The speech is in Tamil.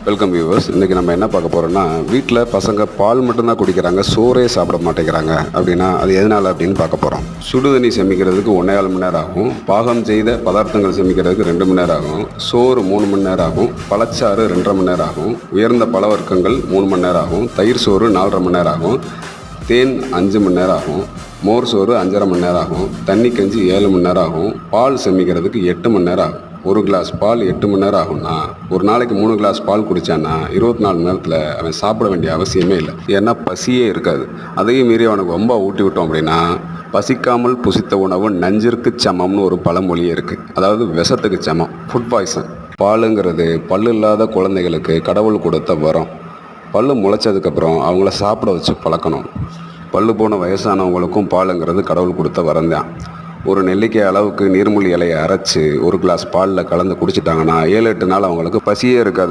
Welcome viewers. இன்றைக்கி நம்ம என்ன பார்க்க போகிறோம்னா, வீட்டில் பசங்க பால் மட்டும்தான் குடிக்கிறாங்க, சோறே சாப்பிட மாட்டேங்கிறாங்க. அப்படின்னா அது எதனால் அப்படின்னு பார்க்க போகிறோம். சுடுதண்ணி செமிக்கிறதுக்கு 1.25 மணி நேரம் ஆகும். பாகம் செய்த பதார்த்தங்கள் செமிக்கிறதுக்கு 2 மணி நேரம் ஆகும். சோறு 3 மணி நேரம் ஆகும். பழச்சாறு 2.5 மணி நேரம் ஆகும். உயர்ந்த பழ வர்க்கங்கள் 3 மணி நேரம் ஆகும். தயிர் சோறு 4.5 மணி நேரம் ஆகும். தேன் 5 மணி நேரம் ஆகும். மோர் சோறு 5.5 மணி நேரம் ஆகும். தண்ணி கஞ்சி 7 மணி நேரம் ஆகும். பால் செமிக்கிறதுக்கு 8 மணி நேரம் ஆகும். ஒரு கிளாஸ் பால் 8 மணி நேரம் ஆகும்னா, ஒரு நாளைக்கு 3 கிளாஸ் பால் குடித்தான்னா 24 மணி நேரத்தில் அவன் சாப்பிட வேண்டிய அவசியமே இல்லை. ஏன்னா பசியே இருக்காது. அதையும் மீறி அவனுக்கு ரொம்ப ஊட்டி விட்டோம் அப்படின்னா, பசிக்காமல் புசித்த உணவு நஞ்சிற்கு சமம்னு ஒரு பழமொழியே இருக்குது. அதாவது விஷத்துக்கு சமம், ஃபுட் பாய்சன். பாலுங்கிறது பல்லு இல்லாத குழந்தைகளுக்கு கடவுள் கொடுத்த வரம். பல்லு முளைச்சதுக்கப்புறம் அவங்கள சாப்பிட வச்சு பழக்கணும். பல்லு போன வயசானவங்களுக்கும் பாலுங்கிறது கடவுள் கொடுத்த வரம் தான். ஒரு நெல்லிக்காய் அளவுக்கு நீர்மூழ்கி இலையை அரைச்சி ஒரு கிளாஸ் பாலில் கலந்து குடிச்சிட்டாங்கன்னா 7-8 நாள் அவங்களுக்கு பசியே இருக்காது.